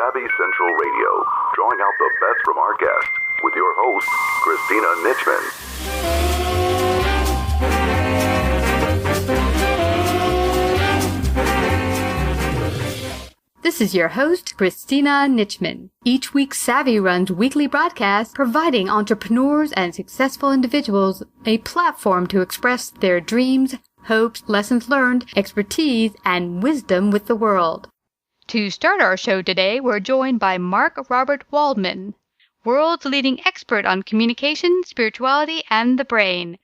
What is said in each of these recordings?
Savvy Central Radio, drawing out the best from our guests with your host, Christina Nitchman. This is your host, Christina Nitchman. Each week, Savvy runs weekly broadcasts providing entrepreneurs and successful individuals a platform to express their dreams, hopes, lessons learned, expertise, and wisdom with the world. To start our show today, we're joined by Mark Robert Waldman, world's leading expert on communication, spirituality, and the brain.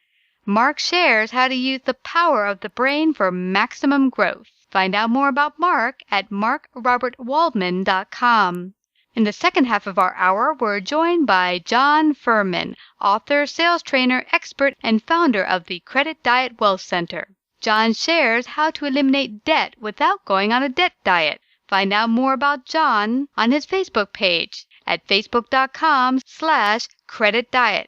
Mark shares how to use the power of the brain for maximum growth. Find out more about Mark at markrobertwaldman.com. In the second half of our hour, we're joined by John Ferman, author, sales trainer, expert, and founder of the Credit Diet Wealth Center. John shares how to eliminate debt without going on a debt diet. Find out more about John on his Facebook page at facebook.com/creditdiet.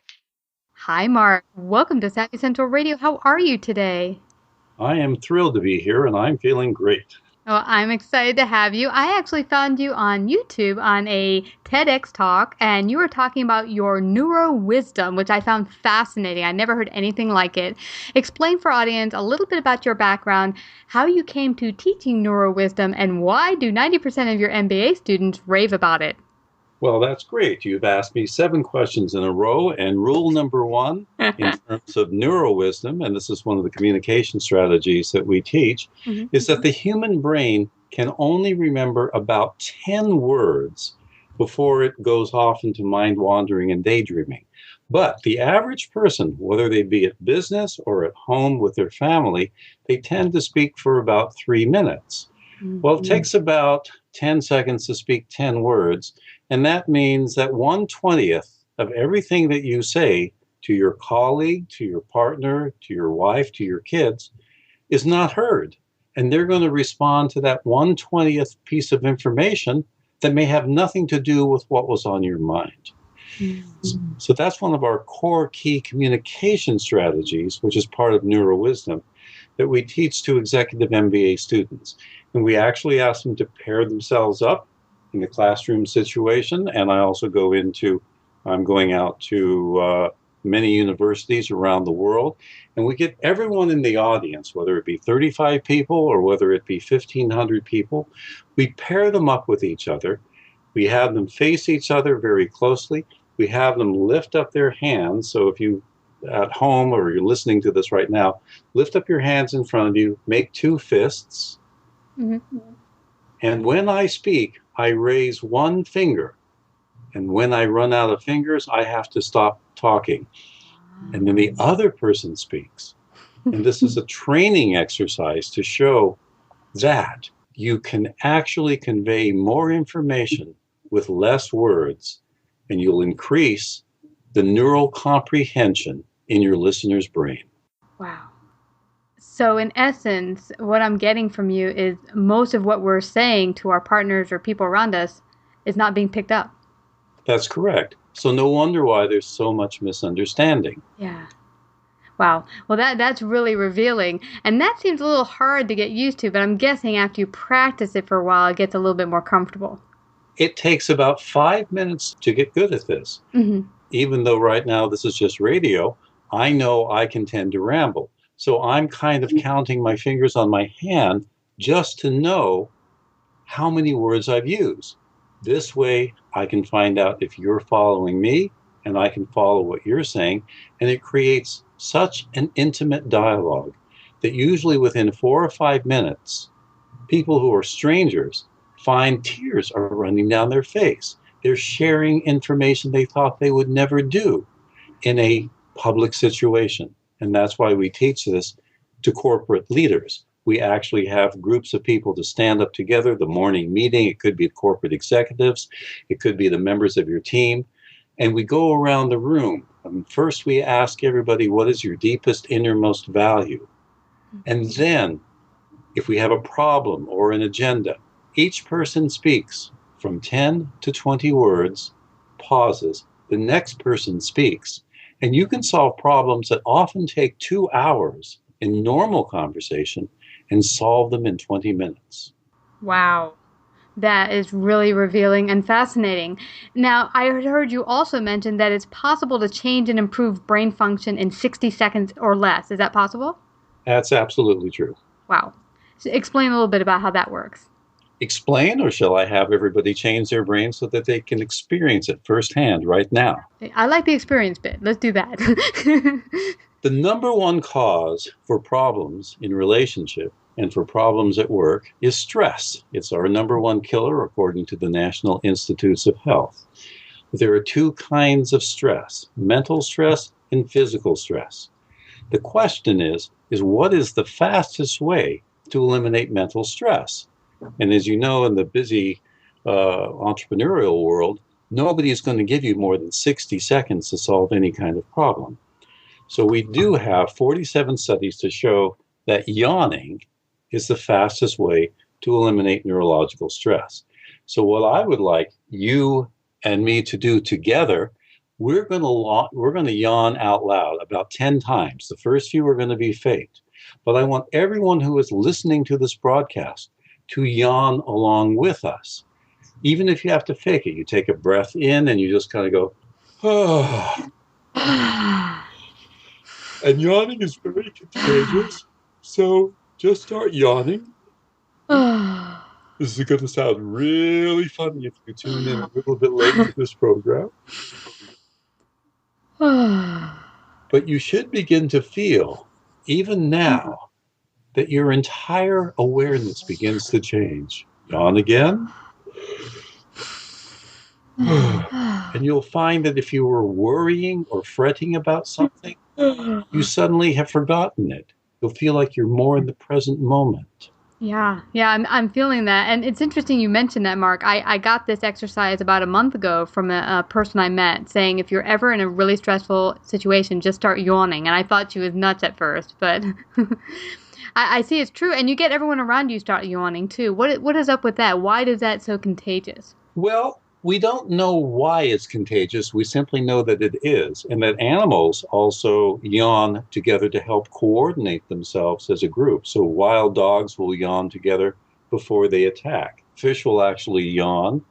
Hi, Mark. Welcome to Savvy Central Radio. How are you today? I am thrilled to be here, and I'm feeling great. Well, I'm excited to have you. I actually found you on YouTube on a TEDx talk, and you were talking about your NeuroWisdom, which I found fascinating. I never heard anything like it. Explain for our audience a little bit about your background, how you came to teaching NeuroWisdom, and why do 90% of your MBA students rave about it? Well, that's great. You've asked me 7 questions in a row, and rule number 1 in terms of NeuroWisdom, and this is one of the communication strategies that we teach, is that the human brain can only remember about 10 words before it goes off into mind wandering and daydreaming. But the average person, whether they be at business or at home with their family, they tend to speak for about 3 minutes. Well, it takes about 10 seconds to speak 10 words. And that means that 1/20th of everything that you say to your colleague, to your partner, to your wife, to your kids is not heard. And they're going to respond to that 1/20th piece of information that may have nothing to do with what was on your mind. So that's one of our core key communication strategies, which is part of NeuroWisdom, that we teach to executive MBA students. And we actually ask them to pair themselves up in the classroom situation, and I'm going out to many universities around the world, and we get everyone in the audience, whether it be 35 people or whether it be 1,500 people, we pair them up with each other. We have them face each other very closely. We have them lift up their hands. So if you at home or you're listening to this right now, lift up your hands in front of you, make 2 fists. And when I speak, I raise 1 finger. And when I run out of fingers, I have to stop talking. And then the other person speaks. And this is a training exercise to show that you can actually convey more information with less words, and you'll increase the neural comprehension in your listener's brain. Wow. So in essence, what I'm getting from you is most of what we're saying to our partners or people around us is not being picked up. That's correct. So no wonder why there's so much misunderstanding. Yeah. Wow. Well, that's really revealing. And that seems a little hard to get used to, but I'm guessing after you practice it for a while, it gets a little bit more comfortable. It takes about 5 minutes to get good at this. Even though right now this is just radio, I know I can tend to ramble. So I'm kind of counting my fingers on my hand just to know how many words I've used. This way, I can find out if you're following me, and I can follow what you're saying. And it creates such an intimate dialogue that usually within 4 or 5 minutes, people who are strangers find tears are running down their face. They're sharing information they thought they would never do in a public situation. And that's why we teach this to corporate leaders. We actually have groups of people to stand up together, the morning meeting. It could be corporate executives. It could be the members of your team. And we go around the room. First, we ask everybody, what is your deepest, innermost value? And then, if we have a problem or an agenda, each person speaks from 10 to 20 words, pauses, the next person speaks. And you can solve problems that often take 2 hours in normal conversation and solve them in 20 minutes. Wow. That is really revealing and fascinating. Now, I heard you also mention that it's possible to change and improve brain function in 60 seconds or less. Is that possible? That's absolutely true. Wow. So explain a little bit about how that works. Explain, or shall I have everybody change their brain so that they can experience it firsthand right now? I like the experience bit. Let's do that. The number one cause for problems in relationship and for problems at work is stress. It's our number one killer, according to the National Institutes of Health. There are two kinds of stress, mental stress and physical stress. The question is what is the fastest way to eliminate mental stress? And as you know, in the busy entrepreneurial world, nobody is going to give you more than 60 seconds to solve any kind of problem. So we do have 47 studies to show that yawning is the fastest way to eliminate neurological stress. So what I would like you and me to do together, we're going to yawn out loud about 10 times. The first few are going to be faked. But I want everyone who is listening to this broadcast to yawn along with us. Even if you have to fake it, you take a breath in and you just kind of go, oh. And yawning is very contagious. So just start yawning. This is going to sound really funny if you tune in a little bit late to this program. But you should begin to feel, even now, that your entire awareness begins to change. Yawn again. And you'll find that if you were worrying or fretting about something, you suddenly have forgotten it. You'll feel like you're more in the present moment. Yeah, I'm feeling that. And it's interesting you mentioned that, Mark. I got this exercise about a month ago from a person I met saying if you're ever in a really stressful situation, just start yawning. And I thought she was nuts at first, but I see it's true. And you get everyone around you start yawning too. What is up with that? Why is that so contagious? Well, we don't know why it's contagious. We simply know that it is, and that animals also yawn together to help coordinate themselves as a group. So wild dogs will yawn together before they attack. Fish will actually yawn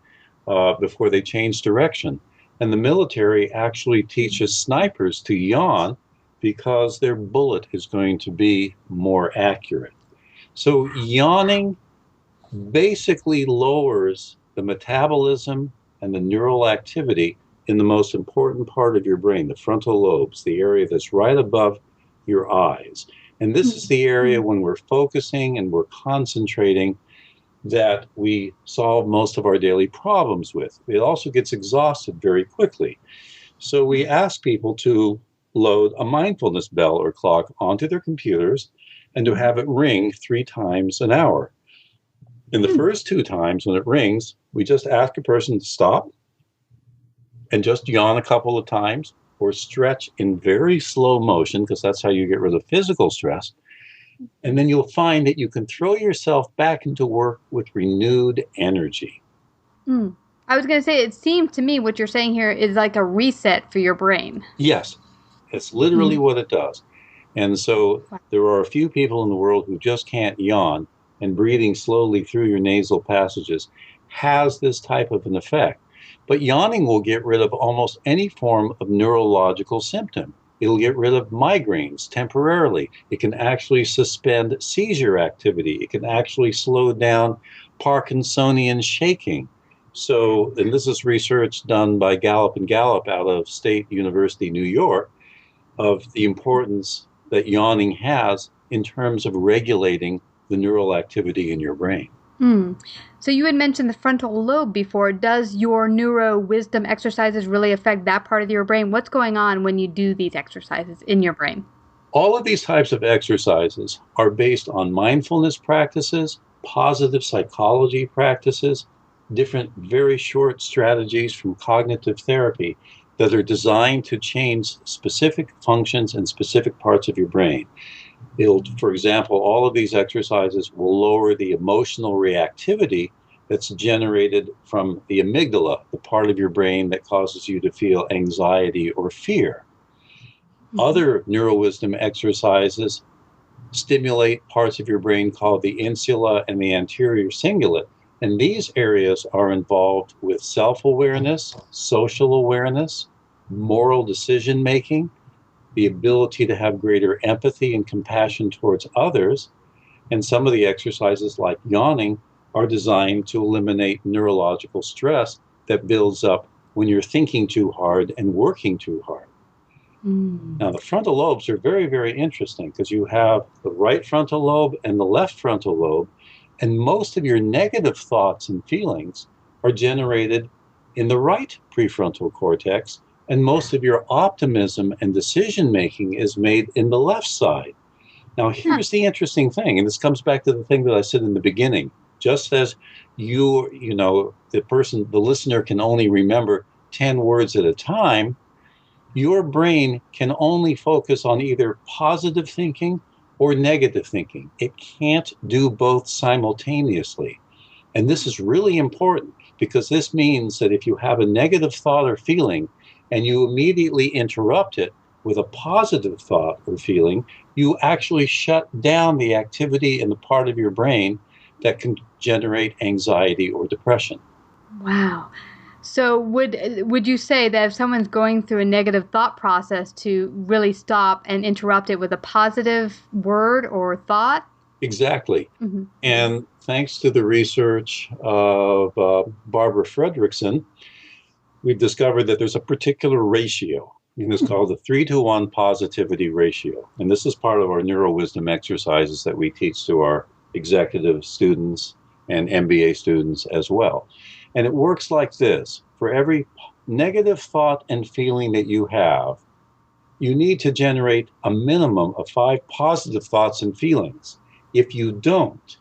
before they change direction. And the military actually teaches snipers to yawn because their bullet is going to be more accurate. So yawning basically lowers the metabolism and the neural activity in the most important part of your brain, the frontal lobes, the area that's right above your eyes. And this is the area when we're focusing and we're concentrating that we solve most of our daily problems with. It also gets exhausted very quickly. So we ask people to load a mindfulness bell or clock onto their computers and to have it ring 3 times an hour. In the first 2 times when it rings, we just ask a person to stop and just yawn a couple of times or stretch in very slow motion, because that's how you get rid of physical stress. And then you'll find that you can throw yourself back into work with renewed energy. I was going to say, it seems to me what you're saying here is like a reset for your brain. Yes, it's literally what it does. And so there are a few people in the world who just can't yawn, and breathing slowly through your nasal passages has this type of an effect. But yawning will get rid of almost any form of neurological symptom. It'll get rid of migraines temporarily. It can actually suspend seizure activity. It can actually slow down Parkinsonian shaking. So, and this is research done by Gallup and Gallup out of State University, New York, of the importance that yawning has in terms of regulating the neural activity in your brain. So you had mentioned the frontal lobe before. Does your NeuroWisdom exercises really affect that part of your brain? What's going on when you do these exercises in your brain? All of these types of exercises are based on mindfulness practices, positive psychology practices, different very short strategies from cognitive therapy that are designed to change specific functions and specific parts of your brain. For example, all of these exercises will lower the emotional reactivity that's generated from the amygdala, the part of your brain that causes you to feel anxiety or fear. Other NeuroWisdom exercises stimulate parts of your brain called the insula and the anterior cingulate And these areas are involved with self-awareness, social awareness, moral decision-making, the ability to have greater empathy and compassion towards others. And some of the exercises like yawning are designed to eliminate neurological stress that builds up when you're thinking too hard and working too hard. Now, the frontal lobes are very, very interesting because you have the right frontal lobe and the left frontal lobe, and most of your negative thoughts and feelings are generated in the right prefrontal cortex, and most of your optimism and decision-making is made in the left side. Now, here's the interesting thing, and this comes back to the thing that I said in the beginning. Just as the listener can only remember 10 words at a time, your brain can only focus on either positive thinking or negative thinking. It can't do both simultaneously. And this is really important because this means that if you have a negative thought or feeling and you immediately interrupt it with a positive thought or feeling, you actually shut down the activity in the part of your brain that can generate anxiety or depression. Wow. So would you say that if someone's going through a negative thought process to really stop and interrupt it with a positive word or thought? Exactly. Mm-hmm. And thanks to the research of Barbara Fredrickson, we've discovered that there's a particular ratio, and it's called the 3-to-1 positivity ratio. And this is part of our NeuroWisdom exercises that we teach to our executive students and MBA students as well. And it works like this. For every negative thought and feeling that you have, you need to generate a minimum of 5 positive thoughts and feelings. If you don't,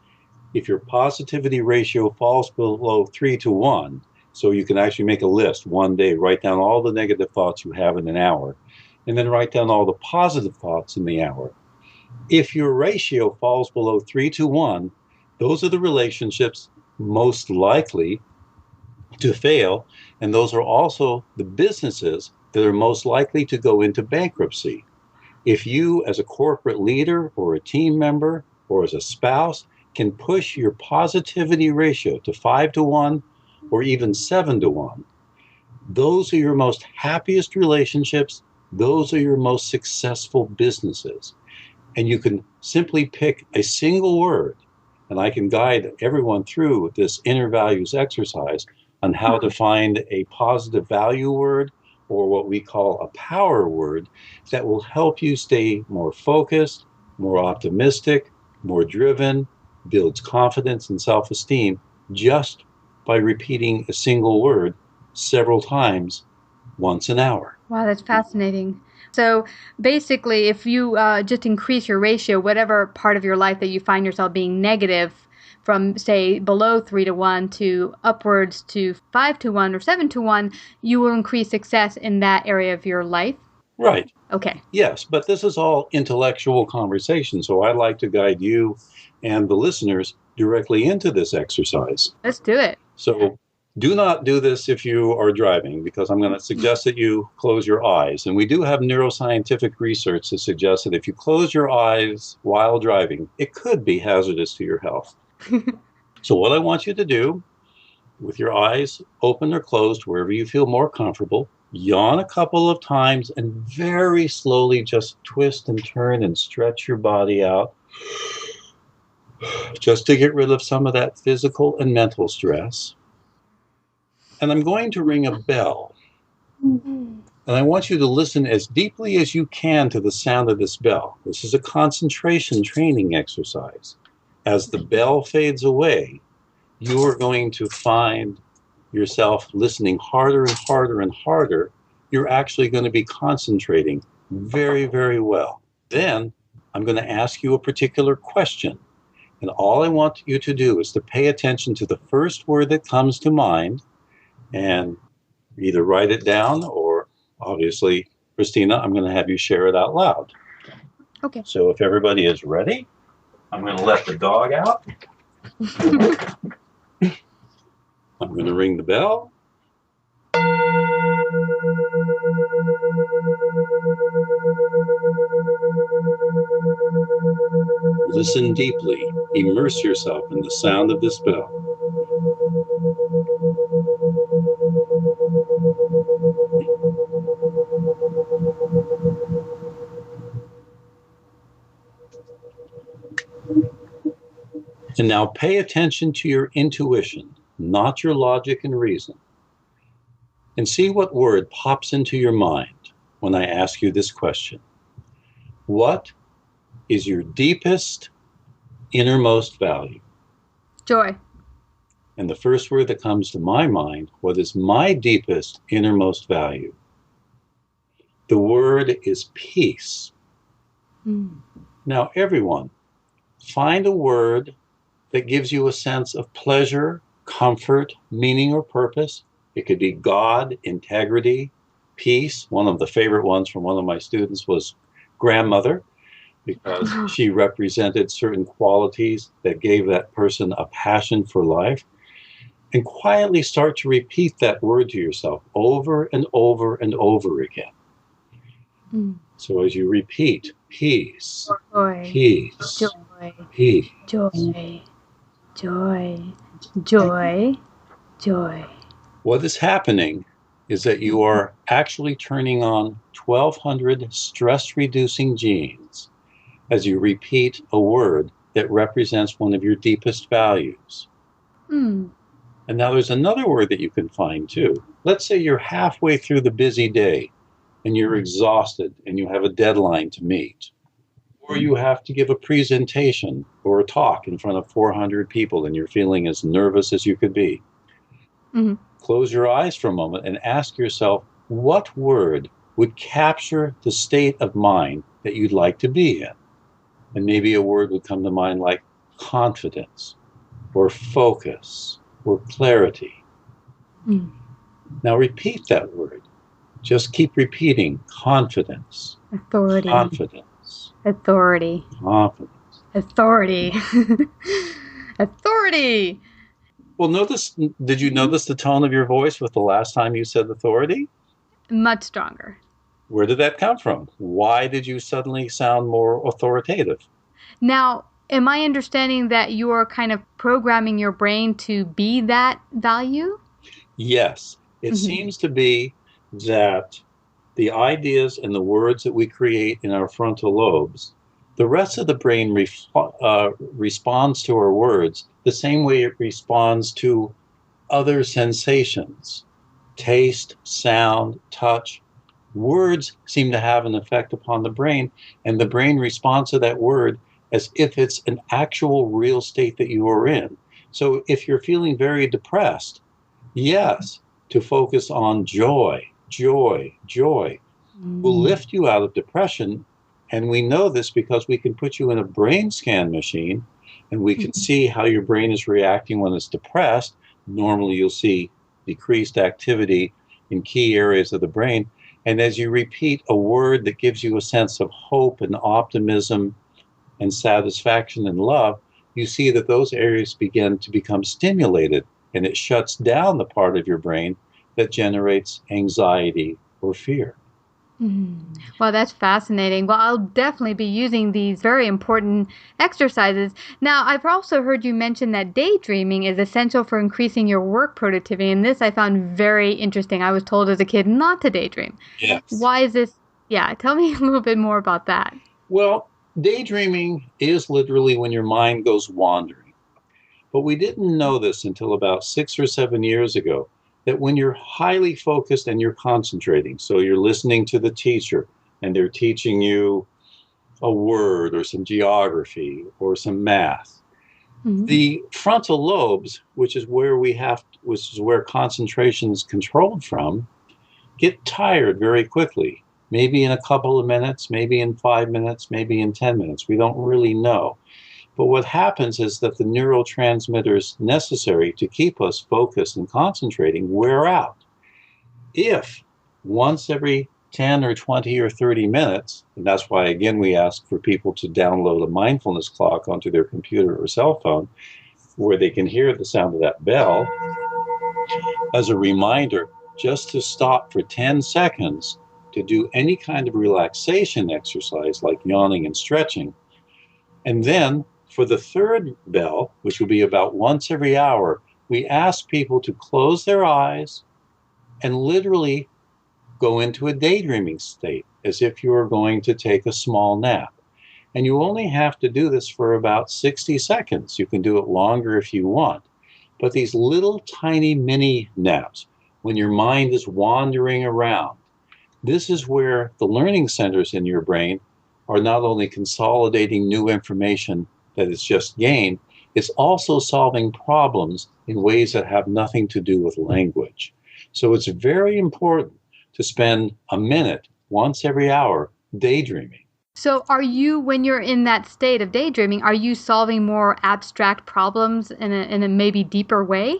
if your positivity ratio falls below 3-to-1, so you can actually make a list one day, write down all the negative thoughts you have in an hour, and then write down all the positive thoughts in the hour. If your ratio falls below 3-to-1, those are the relationships most likely to fail, and those are also the businesses that are most likely to go into bankruptcy. If you, as a corporate leader or a team member or as a spouse, can push your positivity ratio to 5-to-1 or even 7-to-1, those are your most happiest relationships. Those are your most successful businesses. And you can simply pick a single word, and I can guide everyone through this inner values exercise on how to find a positive value word or what we call a power word that will help you stay more focused, more optimistic, more driven, builds confidence and self-esteem just by repeating a single word several times once an hour. Wow, that's fascinating. So basically, if you just increase your ratio, whatever part of your life that you find yourself being negative, from, say, below 3-to-1 to upwards to 5-to-1 or 7-to-1, you will increase success in that area of your life? Right. Okay. Yes, but this is all intellectual conversation, so I'd like to guide you and the listeners directly into this exercise. Let's do it. So do not do this if you are driving, because I'm going to suggest that you close your eyes. And we do have neuroscientific research that suggests that if you close your eyes while driving, it could be hazardous to your health. So what I want you to do, with your eyes open or closed, wherever you feel more comfortable, yawn a couple of times and very slowly just twist and turn and stretch your body out, just to get rid of some of that physical and mental stress. And I'm going to ring a bell. And I want you to listen as deeply as you can to the sound of this bell. This is a concentration training exercise. As the bell fades away, you are going to find yourself listening harder and harder and harder. You're actually going to be concentrating very, very well. Then I'm going to ask you a particular question. And all I want you to do is to pay attention to the first word that comes to mind and either write it down or, obviously, Christina, I'm going to have you share it out loud. Okay. So if everybody is ready, I'm going to let the dog out. I'm going to ring the bell. Listen deeply. Immerse yourself in the sound of this bell. And now pay attention to your intuition, not your logic and reason. And see what word pops into your mind when I ask you this question. What is your deepest, innermost value? Joy. And the first word that comes to my mind, what is my deepest, innermost value? The word is peace. Now, everyone, find a word that gives you a sense of pleasure, comfort, meaning, or purpose. It could be God, integrity, peace. One of the favorite ones from one of my students was grandmother, because she represented certain qualities that gave that person a passion for life. And quietly start to repeat that word to yourself over and over and over again. So as you repeat, peace, Joy. peace, Joy. peace. Joy. Joy. Joy. Joy. What is happening is that you are actually turning on 1,200 stress-reducing genes as you repeat a word that represents one of your deepest values. And now there's another word that you can find too. Let's say you're halfway through the busy day and you're exhausted and you have a deadline to meet. Or you have to give a presentation or a talk in front of 400 people and you're feeling as nervous as you could be. Close your eyes for a moment and ask yourself, what word would capture the state of mind that you'd like to be in? And maybe a word would come to mind like confidence or focus or clarity. Now repeat that word. Just keep repeating confidence. Authority. Confidence. Authority. Confidence. Authority. Authority. Well, did you notice the tone of your voice with the last time you said authority? Much stronger. Where did that come from? Why did you suddenly sound more authoritative? Now, am I understanding that you are kind of programming your brain to be that value? Yes. It seems to be that the ideas and the words that we create in our frontal lobes, the rest of the brain responds to our words the same way it responds to other sensations. Taste, sound, touch. Words seem to have an effect upon the brain, and the brain responds to that word as if it's an actual real state that you are in. So if you're feeling very depressed, yes, to focus on joy, joy, joy will lift you out of depression. And we know this because we can put you in a brain scan machine and we can see how your brain is reacting when it's depressed. Normally you'll see decreased activity in key areas of the brain. And as you repeat a word that gives you a sense of hope and optimism and satisfaction and love, you see that those areas begin to become stimulated, and it shuts down the part of your brain that generates anxiety or fear. Well, that's fascinating. Well, I'll definitely be using these very important exercises. Now, I've also heard you mention that daydreaming is essential for increasing your work productivity, and this I found very interesting. I was told as a kid not to daydream. Yes. Why is this? Yeah, tell me a little bit more about that. Well, daydreaming is literally when your mind goes wandering. But we didn't know this until about 6 or 7 years ago, that when you're highly focused and you're concentrating, so you're listening to the teacher and they're teaching you a word or some geography or some math, the frontal lobes, which is where concentration is controlled from, get tired very quickly. Maybe in a couple of minutes, maybe in 5 minutes, maybe in 10 minutes. We don't really know. But what happens is that the neurotransmitters necessary to keep us focused and concentrating wear out. If once every 10 or 20 or 30 minutes, and that's why, again, we ask for people to download a mindfulness clock onto their computer or cell phone, where they can hear the sound of that bell, as a reminder just to stop for 10 seconds to do any kind of relaxation exercise like yawning and stretching. And then for the third bell, which will be about once every hour, we ask people to close their eyes and literally go into a daydreaming state, as if you were going to take a small nap. And you only have to do this for about 60 seconds. You can do it longer if you want. But these little tiny mini naps, when your mind is wandering around, this is where the learning centers in your brain are not only consolidating new information that is just gained, it's also solving problems in ways that have nothing to do with language. So it's very important to spend a minute once every hour daydreaming. So are you, when you're in that state of daydreaming, are you solving more abstract problems in a maybe deeper way?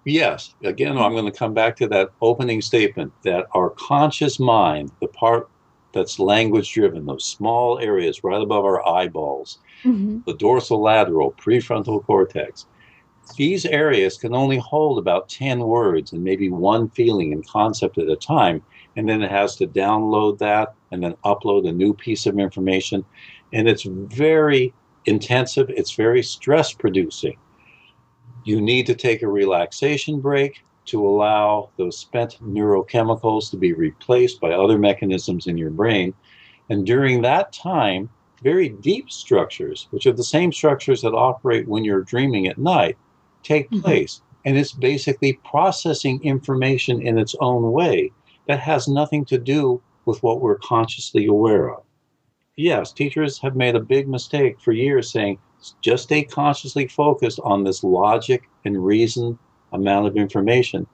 Yes. Again, I'm going to come back to that opening statement that our conscious mind, the part that's language driven, those small areas right above our eyeballs, the dorsolateral, prefrontal cortex, these areas can only hold about 10 words and maybe one feeling and concept at a time. And then it has to download that and then upload a new piece of information. And it's very intensive. It's very stress producing. You need to take a relaxation break to allow those spent neurochemicals to be replaced by other mechanisms in your brain. And during that time, very deep structures, which are the same structures that operate when you're dreaming at night, take place. And it's basically processing information in its own way that has nothing to do with what we're consciously aware of. Yes, teachers have made a big mistake for years saying, just stay consciously focused on this logic and reason amount of information,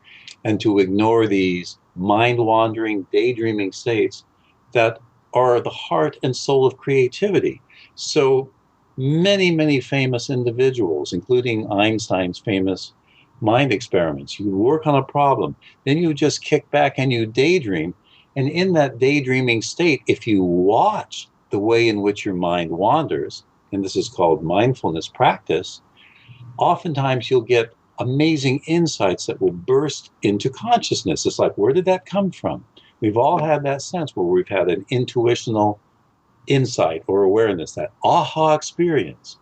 and to ignore these mind-wandering, daydreaming states that are the heart and soul of creativity. So many, many famous individuals, including Einstein's famous mind experiments, you work on a problem, then you just kick back and you daydream. And in that daydreaming state, if you watch the way in which your mind wanders, and this is called mindfulness practice, oftentimes you'll get amazing insights that will burst into consciousness. It's like, where did that come from? We've all had that sense where we've had an intuitional insight or awareness, that aha experience.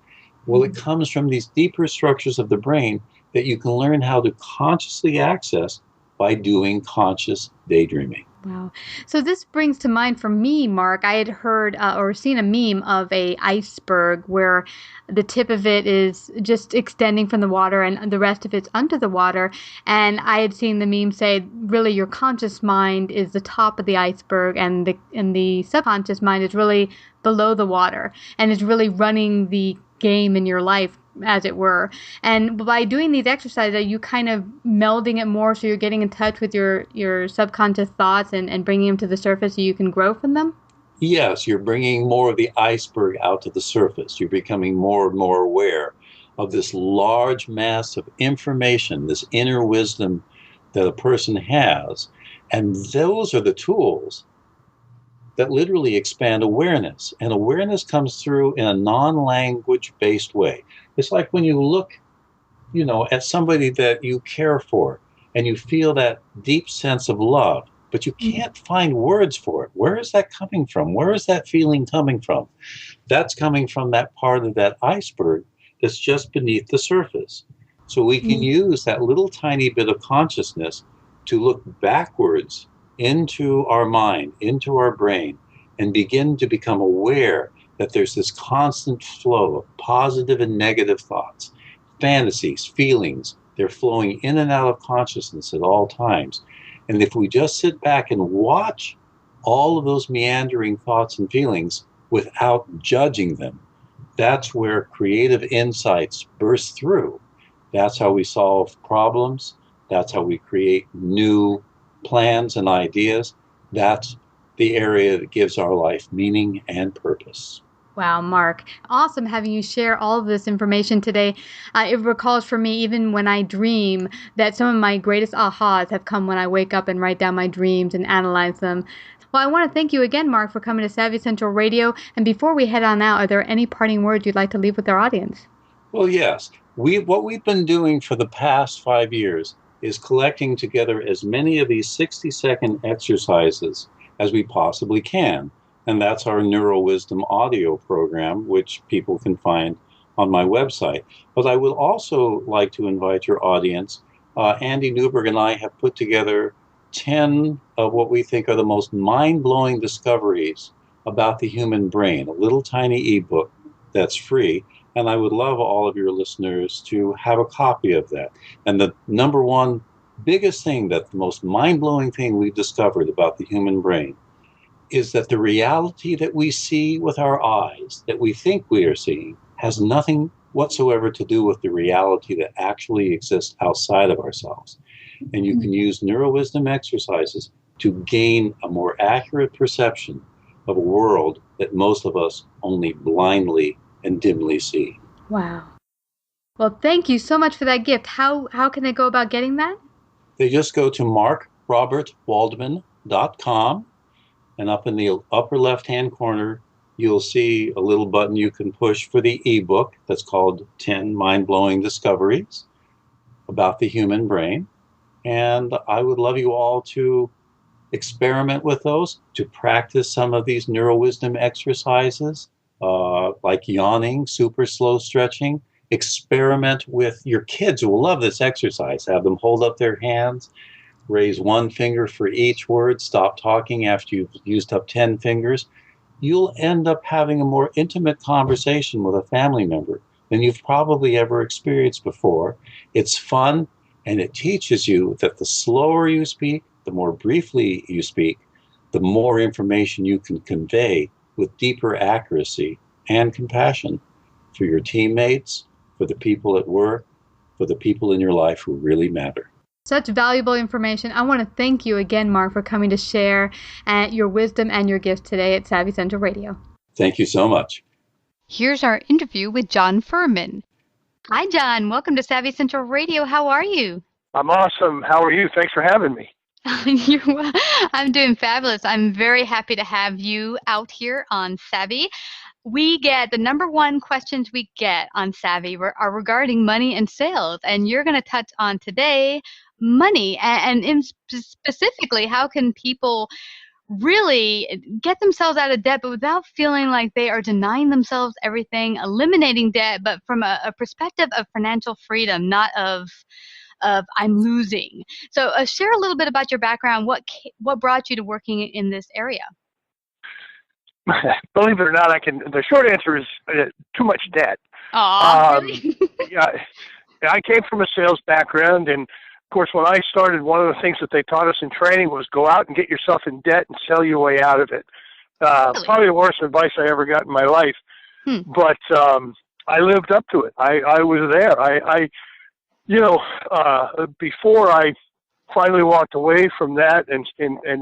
Well, it comes from these deeper structures of the brain that you can learn how to consciously access by doing conscious daydreaming. Wow. So this brings to mind for me, Mark, I had heard or seen a meme of a iceberg where the tip of it is just extending from the water and the rest of it's under the water. And I had seen the meme say, really, your conscious mind is the top of the iceberg and the subconscious mind is really below the water and is really running the game in your life, as it were. And by doing these exercises, are you kind of melding it more so you're getting in touch with your subconscious thoughts and bringing them to the surface so you can grow from them? Yes, you're bringing more of the iceberg out to the surface. You're becoming more and more aware of this large mass of information, this inner wisdom that a person has. And those are the tools that literally expand awareness. And awareness comes through in a non-language based way. It's like when you look, at somebody that you care for and you feel that deep sense of love, but you can't find words for it. Where is that coming from? Where is that feeling coming from? That's coming from that part of that iceberg that's just beneath the surface. So we can use that little tiny bit of consciousness to look backwards into our mind, into our brain, and begin to become aware that there's this constant flow of positive and negative thoughts, fantasies, feelings. They're flowing in and out of consciousness at all times. And if we just sit back and watch all of those meandering thoughts and feelings without judging them, that's where creative insights burst through. That's how we solve problems. That's how we create new plans and ideas. That's the area that gives our life meaning and purpose. Wow, Mark. Awesome having you share all of this information today. It recalls for me, even when I dream, that some of my greatest ahas have come when I wake up and write down my dreams and analyze them. Well, I want to thank you again, Mark, for coming to Savvy Central Radio. And before we head on out, are there any parting words you'd like to leave with our audience? Well, yes. What we've been doing for the past 5 years is collecting together as many of these 60-second exercises as we possibly can. And that's our NeuroWisdom audio program, which people can find on my website. But I would also like to invite your audience. Andy Newberg and I have put together 10 of what we think are the most mind-blowing discoveries about the human brain, a little tiny ebook that's free. And I would love all of your listeners to have a copy of that. And the number one biggest thing, that the most mind-blowing thing we've discovered about the human brain, is that the reality that we see with our eyes, that we think we are seeing, has nothing whatsoever to do with the reality that actually exists outside of ourselves. And you can use NeuroWisdom exercises to gain a more accurate perception of a world that most of us only blindly and dimly see. Wow. Well, thank you so much for that gift. How can they go about getting that? They just go to markrobertwaldman.com, and up in the upper left-hand corner, you'll see a little button you can push for the ebook that's called 10 Mind-Blowing Discoveries about the human brain. And I would love you all to experiment with those, to practice some of these NeuroWisdom exercises, like yawning, super slow stretching. Experiment with your kids who will love this exercise. Have them hold up their hands, raise one finger for each word, stop talking after you've used up 10 fingers. You'll end up having a more intimate conversation with a family member than you've probably ever experienced before. It's fun, and it teaches you that the slower you speak, the more briefly you speak, the more information you can convey with deeper accuracy and compassion for your teammates, for the people at work, for the people in your life who really matter. Such valuable information. I want to thank you again, Mark, for coming to share your wisdom and your gifts today at Savvy Central Radio. Thank you so much. Here's our interview with John Ferman. Hi, John. Welcome to Savvy Central Radio. How are you? I'm awesome. How are you? Thanks for having me. I'm doing fabulous. I'm very happy to have you out here on Savvy. We get the number one questions we get on Savvy are regarding money and sales, and you're going to touch on today money and specifically how can people really get themselves out of debt, but without feeling like they are denying themselves everything, eliminating debt, but from a perspective of financial freedom, not of I'm losing. So share a little bit about your background. What brought you to working in this area? Believe it or not, the short answer is too much debt. Really? Yeah, I came from a sales background, and of course, when I started, one of the things that they taught us in training was go out and get yourself in debt and sell your way out of it. Really? Probably the worst advice I ever got in my life. But I lived up to it. I was there. Before I finally walked away from that and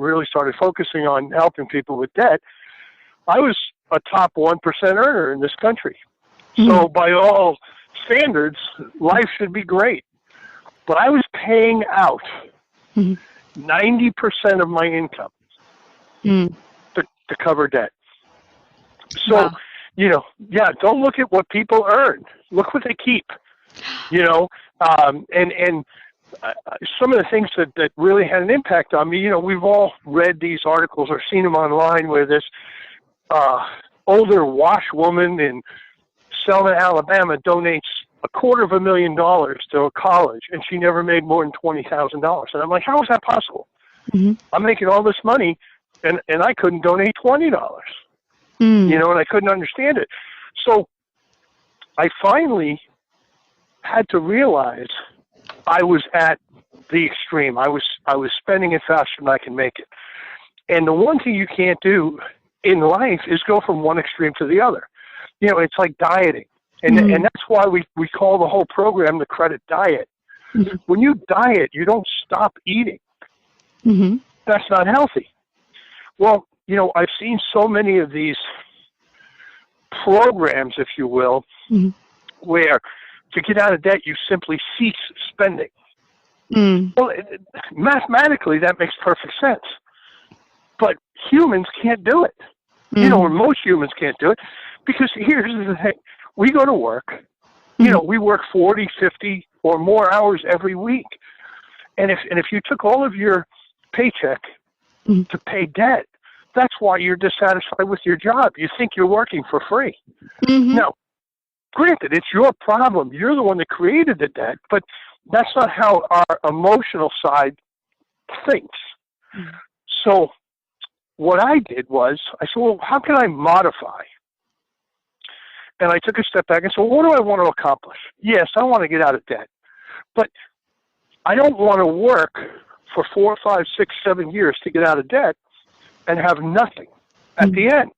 really started focusing on helping people with debt, I was a top 1% earner in this country. So by all standards, life should be great. But I was paying out 90% of my income to cover debt. So, wow. Don't look at what people earn. Look what they keep. And some of the things that really had an impact on me, we've all read these articles or seen them online where this older washwoman in Selma, Alabama donates $250,000 to a college, and she never made more than $20,000. And I'm like, how is that possible? I'm making all this money, and I couldn't donate $20. And I couldn't understand it. So I finally had to realize I was at the extreme. I was spending it faster than I can make it. And the one thing you can't do in life is go from one extreme to the other. It's like dieting. And that's why we call the whole program the credit diet. When you diet, you don't stop eating. That's not healthy. Well, I've seen so many of these programs, if you will, where to get out of debt, you simply cease spending. Well, mathematically, that makes perfect sense. But humans can't do it. Most humans can't do it because here's the thing. We go to work. We work 40, 50, or more hours every week. And if you took all of your paycheck to pay debt, that's why you're dissatisfied with your job. You think you're working for free. No, granted, it's your problem. You're the one that created the debt, but that's not how our emotional side thinks. Mm-hmm. So what I did was, I said, well, how can I modify? And I took a step back and said, well, what do I want to accomplish? Yes, I want to get out of debt, but I don't want to work for 4, 5, 6, 7 years to get out of debt and have nothing at the end.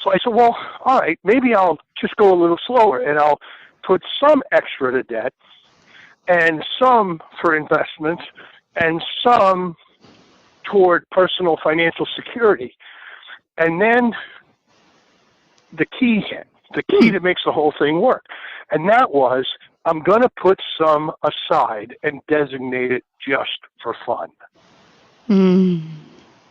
So I said, well, all right, maybe I'll just go a little slower and I'll put some extra to debt and some for investments and some toward personal financial security. And then the key that makes the whole thing work. And that was, I'm going to put some aside and designate it just for fun.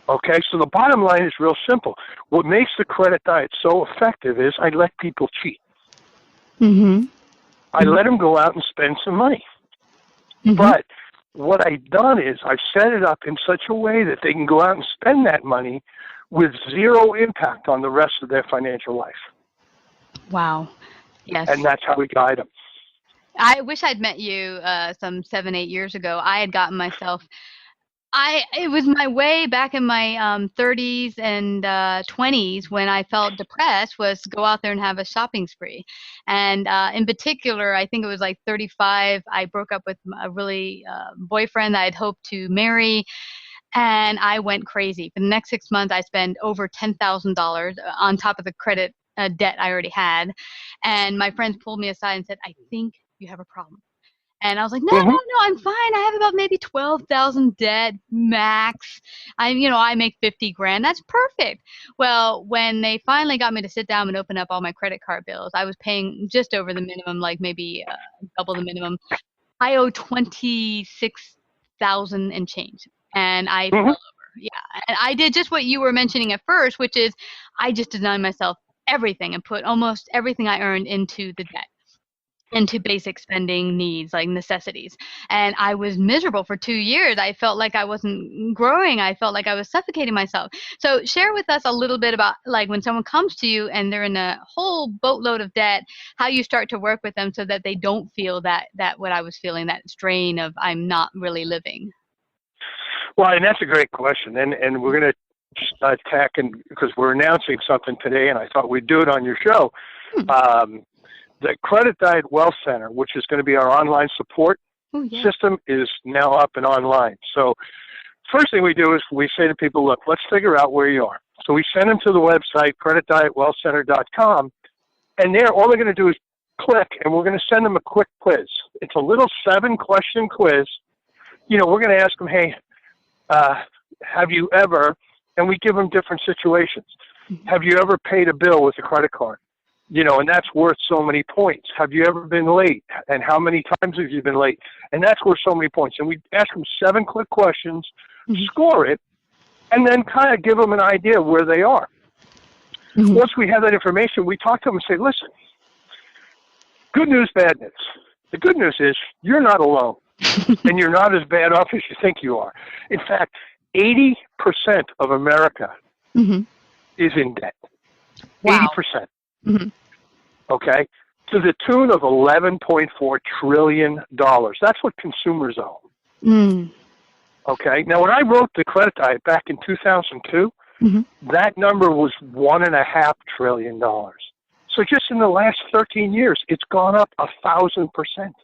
Okay, so the bottom line is real simple. What makes the credit diet so effective is I let people cheat. I let them go out and spend some money. But what I've done is I've set it up in such a way that they can go out and spend that money with zero impact on the rest of their financial life. Wow. Yes. And that's how we guide them. I wish I'd met you some 7, 8 years ago. I had gotten myself, it was my way back in my 30s and 20s when I felt depressed, was to go out there and have a shopping spree. And in particular, I think it was like 35, I broke up with a really boyfriend that I'd hoped to marry. And I went crazy. For the next 6 months, I spent over $10,000 on top of the credit debt I already had. And my friends pulled me aside and said, I think you have a problem. And I was like, no, I'm fine. I have about maybe 12,000 debt max. I make 50 grand. That's perfect. Well, when they finally got me to sit down and open up all my credit card bills, I was paying just over the minimum, like maybe double the minimum. I owe 26,000 and change. And I fell over. Yeah. And I did just what you were mentioning at first, which is I just denied myself everything and put almost everything I earned into the debt, into basic spending needs, like necessities. And I was miserable for 2 years. I felt like I wasn't growing. I felt like I was suffocating myself. So share with us a little bit about, like, when someone comes to you and they're in a whole boatload of debt, how you start to work with them so that they don't feel that what I was feeling, that strain of I'm not really living. Well, and that's a great question. And we're going to attack, because we're announcing something today, and I thought we'd do it on your show. The Credit Diet Wealth Center, which is going to be our online support system, is now up and online. So first thing we do is we say to people, look, let's figure out where you are. So we send them to the website, creditdietwealthcenter.com, and there all they're going to do is click, and we're going to send them a quick quiz. It's a little 7-question quiz. We're going to ask them, hey, have you ever, and we give them different situations. Have you ever paid a bill with a credit card? And that's worth so many points. Have you ever been late? And how many times have you been late? And that's worth so many points. And we ask them 7 quick questions, score it, and then kind of give them an idea of where they are. Once we have that information, we talk to them and say, listen, good news, bad news. The good news is you're not alone, and you're not as bad off as you think you are. In fact, 80% of America is in debt. Wow. 80%. Okay, to the tune of $11.4 trillion. That's what consumers owe. Okay, now when I wrote the credit diet back in 2002, that number was $1.5 trillion. So just in the last 13 years, it's gone up 1,000%.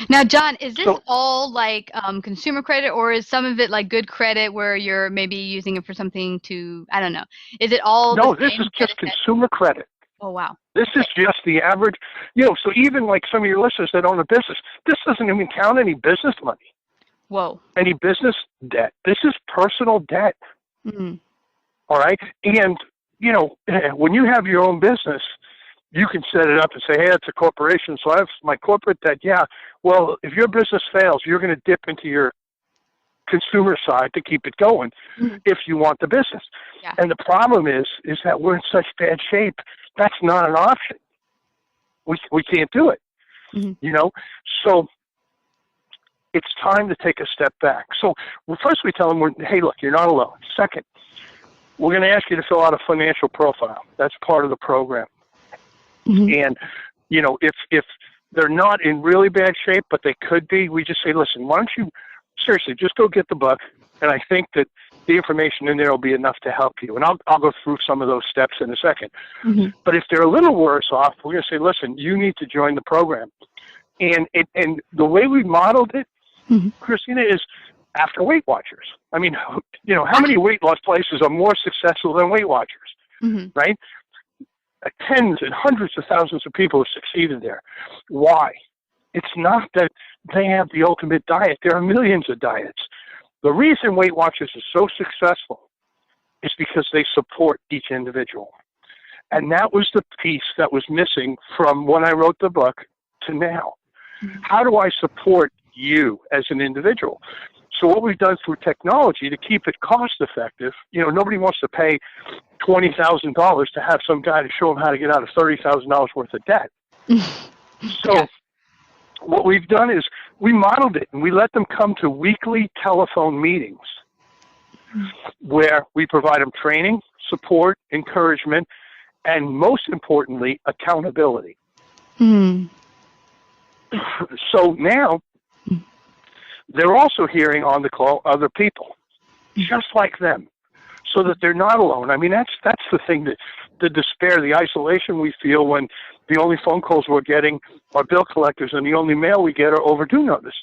Now, John, is this all like consumer credit, or is some of it like good credit where you're maybe using it for something to, I don't know. Is it all? No, this is just consumer credit. Oh, wow. This is just the average, so even like some of your listeners that own a business, this doesn't even count any business money. Whoa. Any business debt. This is personal debt. All right? And, when you have your own business, you can set it up and say, hey, it's a corporation, so I have my corporate debt. Yeah, well, if your business fails, you're going to dip into your consumer side to keep it going if you want the business. Yeah. And the problem is that we're in such bad shape. That's not an option. We can't do it, So it's time to take a step back. So first we tell them, hey, look, you're not alone. Second, we're going to ask you to fill out a financial profile. That's part of the program. And, if they're not in really bad shape, but they could be, we just say, listen, why don't you seriously just go get the book? And I think that the information in there will be enough to help you. And I'll go through some of those steps in a second. But if they're a little worse off, we're going to say, listen, you need to join the program. And the way we modeled it, Christina, is after Weight Watchers. I mean, how many weight loss places are more successful than Weight Watchers, right? Tens and hundreds of thousands of people have succeeded there. Why? It's not that they have the ultimate diet. There are millions of diets. The reason Weight Watchers is so successful is because they support each individual. And that was the piece that was missing from when I wrote the book to now. How do I support you as an individual? So what we've done through technology to keep it cost effective, nobody wants to pay $20,000 to have some guy to show them how to get out of $30,000 worth of debt. So what we've done is we modeled it and we let them come to weekly telephone meetings where we provide them training, support, encouragement, and most importantly, accountability. So now they're also hearing on the call other people just like them so that they're not alone. I mean, that's the thing, that the despair, the isolation we feel when the only phone calls we're getting are bill collectors and the only mail we get are overdue notices.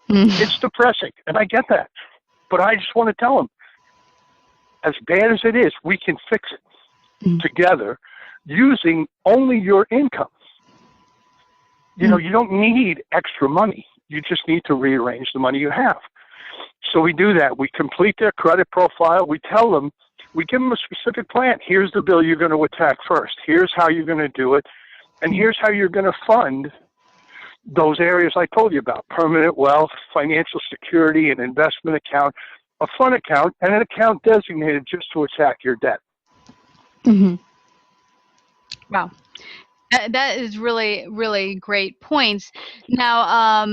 It's depressing, and I get that. But I just want to tell them, as bad as it is, we can fix it together using only your income. You don't need extra money. You just need to rearrange the money you have. So we do that. We complete their credit profile. We tell them, we give them a specific plan. Here's the bill you're going to attack first. Here's how you're going to do it. And here's how you're going to fund those areas I told you about: permanent wealth, financial security, an investment account, a fund account, and an account designated just to attack your debt. Wow. That is really, really great points. Now,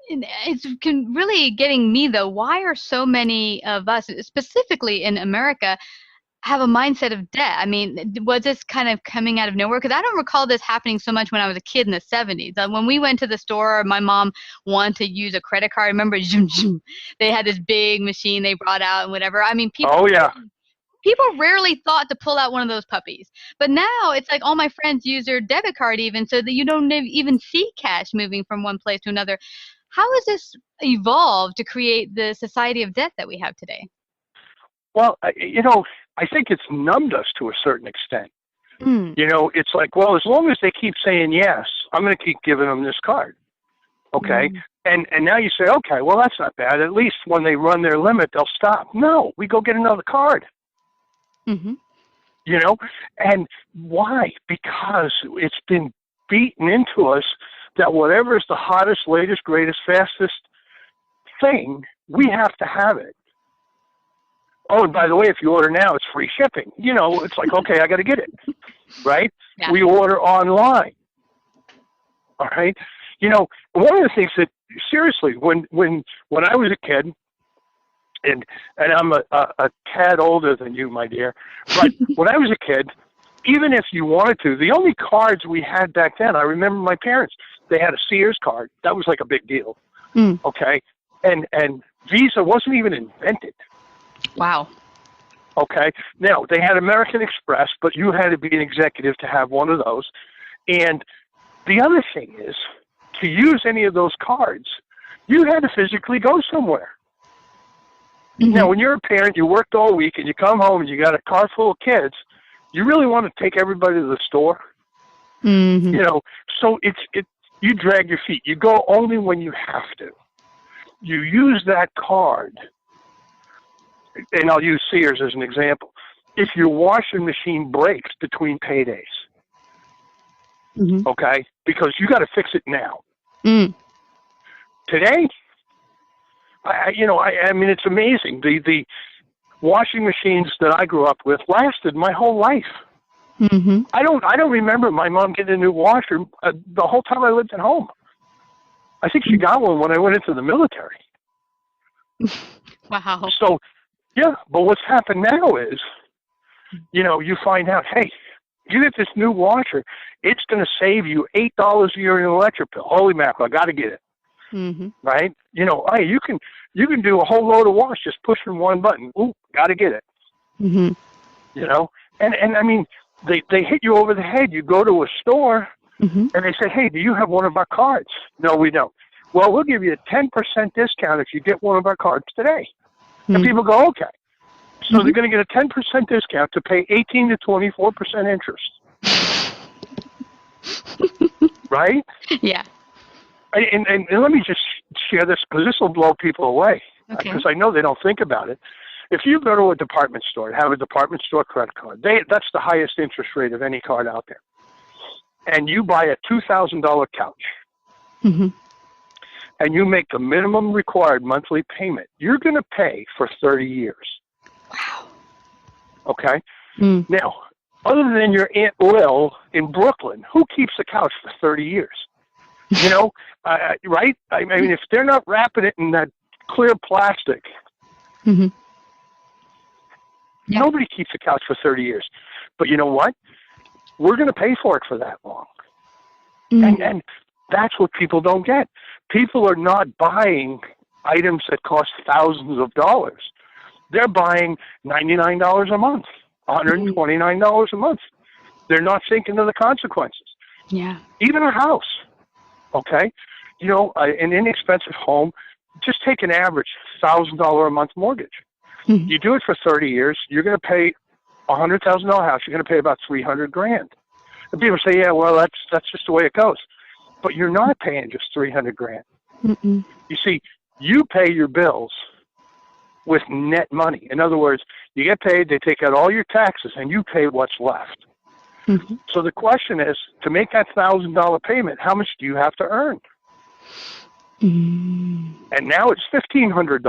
it's really getting me, though. Why are so many of us, specifically in America, have a mindset of debt? I mean, was this kind of coming out of nowhere? Because I don't recall this happening so much when I was a kid in the 70s. When we went to the store, my mom wanted to use a credit card. Remember, they had this big machine they brought out and whatever. I mean, people rarely thought to pull out one of those puppies. But now it's like all my friends use their debit card even, so that you don't even see cash moving from one place to another. How has this evolved to create the society of debt that we have today? Well, I think it's numbed us to a certain extent. It's like, well, as long as they keep saying yes, I'm going to keep giving them this card. Okay? And now you say, okay, well, that's not bad. At least when they run their limit, they'll stop. No, we go get another card. And why? Because it's been beaten into us that whatever is the hottest, latest, greatest, fastest thing, we have to have it. Oh, and by the way, if you order now, it's free shipping. It's like, okay, I got to get it, right? Yeah. We order online. All right. One of the things that, seriously, when I was a kid, and I'm a tad older than you, my dear, but when I was a kid, even if you wanted to, the only cards we had back then, I remember my parents, they had a Sears card. That was like a big deal. Okay. And Visa wasn't even invented. Wow. Okay. Now, they had American Express, but you had to be an executive to have one of those. And the other thing is, to use any of those cards, you had to physically go somewhere. Now, when you're a parent, you worked all week, and you come home and you got a car full of kids, you really want to take everybody to the store? So you drag your feet. You go only when you have to. You use that card. And I'll use Sears as an example. If your washing machine breaks between paydays, okay, because you got to fix it now. Today, I mean, it's amazing. The washing machines that I grew up with lasted my whole life. I don't remember my mom getting a new washer the whole time I lived at home. I think she got one when I went into the military. Wow. So, yeah, but what's happened now is, you find out, hey, You get this new washer, it's going to save you $8 a year in an electric bill. Holy mackerel, I got to get it. Mm-hmm. Right? You know, hey, you can do a whole load of wash just pushing one button. Ooh, got to get it. Mm-hmm. You know, and I mean, they hit you over the head. You go to a store, mm-hmm. and they say, hey, do you have one of our cards? No, we don't. Well, we'll give you a 10% discount if you get one of our cards today. Mm-hmm. And people go, okay. So mm-hmm. they're going to get a 10% discount to pay 18 to 24% interest. Right? Yeah. And let me just share this, because this will blow people away, Okay. because I know they don't think about it. If you go to a department store and have a department store credit card, that's the highest interest rate of any card out there. And you buy a $2,000 couch, mm-hmm. and you make the minimum required monthly payment, you're going to pay for 30 years. Wow. Okay? Mm. Now, other than your Aunt Lil in Brooklyn, who keeps the couch for 30 years? You know, right? I mean, if they're not wrapping it in that clear plastic, mm-hmm. yeah. Nobody keeps a couch for 30 years. But you know what? We're going to pay for it for that long. Mm. And that's what people don't get. People are not buying items that cost thousands of dollars. They're buying $99 a month, $129 a month. They're not thinking of the consequences. Yeah. Even a house, okay? You know, an inexpensive home, just take an average $1,000 a month mortgage. Mm-hmm. You do it for 30 years, you're going to pay a $100,000 house, you're going to pay about $300,000. And people say, yeah, well, that's just the way it goes. But you're not paying just $300,000. Mm-mm. You see, you pay your bills with net money. In other words, you get paid, they take out all your taxes, and you pay what's left. Mm-hmm. So the question is, to make that $1,000 payment, how much do you have to earn? Mm-hmm. And now it's $1,500.